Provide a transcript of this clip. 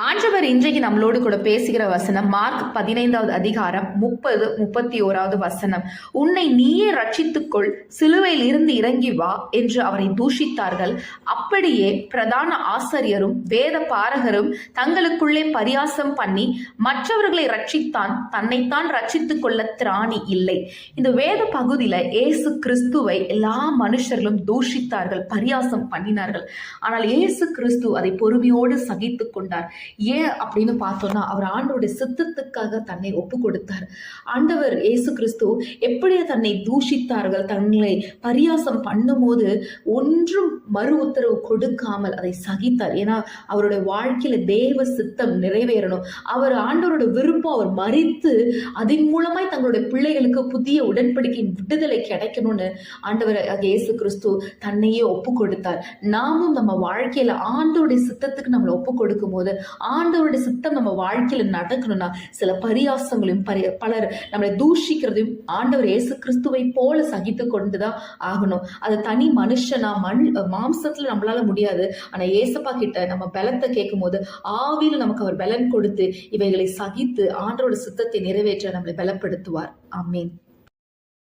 ஆண்டவர் இன்றைக்கு நம்மளோடு கூட பேசுகிற வசனம் மார்க் 15வது அதிகாரம் 30-31வது வசனம். உன்னை நீயே ரட்சித்துக்கொள், சிலுவையில் இருந்து இறங்கி வா என்று அவரை தூஷித்தார்கள். அப்படியே பிரதான ஆசாரியரும் வேத பாரகரும் தங்களுக்குள்ளே பரியாசம் பண்ணி மற்றவர்களை ரட்சித்தான், தன்னைத்தான் ரட்சித்துக் கொள்ள திராணி இல்லை. இந்த வேத பகுதியில இயேசு கிறிஸ்துவை எல்லா மனுஷர்களும் தூஷித்தார்கள், பரியாசம் பண்ணினார்கள். ஆனால் இயேசு கிறிஸ்து அதை பொறுமையோடு சகித்துக் கொண்டார். ஏன் அப்படின்னு பார்த்தோம்னா, அவர் ஆண்டவருடைய சித்தத்துக்காக தன்னை ஒப்பு கொடுத்தார். ஆண்டவர் இயேசு கிறிஸ்து எப்படி தன்னை தூஷித்தார்கள், தன்னை பரியாசம் பண்ணும் போது ஒன்றும் மறு உத்தரவு கொடுக்காமல் அதை சகித்தார். ஏன்னா அவருடைய வாழ்க்கையில தேவ சித்தம் நிறைவேறணும். அவர் ஆண்டவரோட விருப்பம், அவர் மரித்து அதன் மூலமாய் தங்களுடைய பிள்ளைகளுக்கு புதிய உடன்படிக்கையின் விடுதலை கிடைக்கணும்னு ஆண்டவர் இயேசு கிறிஸ்து தன்னையே ஒப்பு கொடுத்தார். நாமும் நம்ம வாழ்க்கையில ஆண்டவருடைய சித்தத்துக்கு நம்மளை ஒப்பு கொடுக்கும் போது, ஆண்டவருடைய சித்தம் நம்ம வாழ்க்கையில நடக்கணும்னா சில பரியாசங்களையும் பலர் நம்மளை தூஷிக்கிறதையும் ஆண்டவர் இயேசு கிறிஸ்துவை போல சகித்து கொண்டுதான் ஆகணும். அது தனி மனுஷனா மாம்சத்துல நம்மளால முடியாது. ஆனா ஏசப்பா கிட்ட நம்ம பலத்தை கேட்கும் போது ஆவியில நமக்கு அவர் பலன் கொடுத்து இவைகளை சகித்து ஆண்டவருடைய சித்தத்தை நிறைவேற்ற நம்மளை பலப்படுத்துவார். ஆமீன்.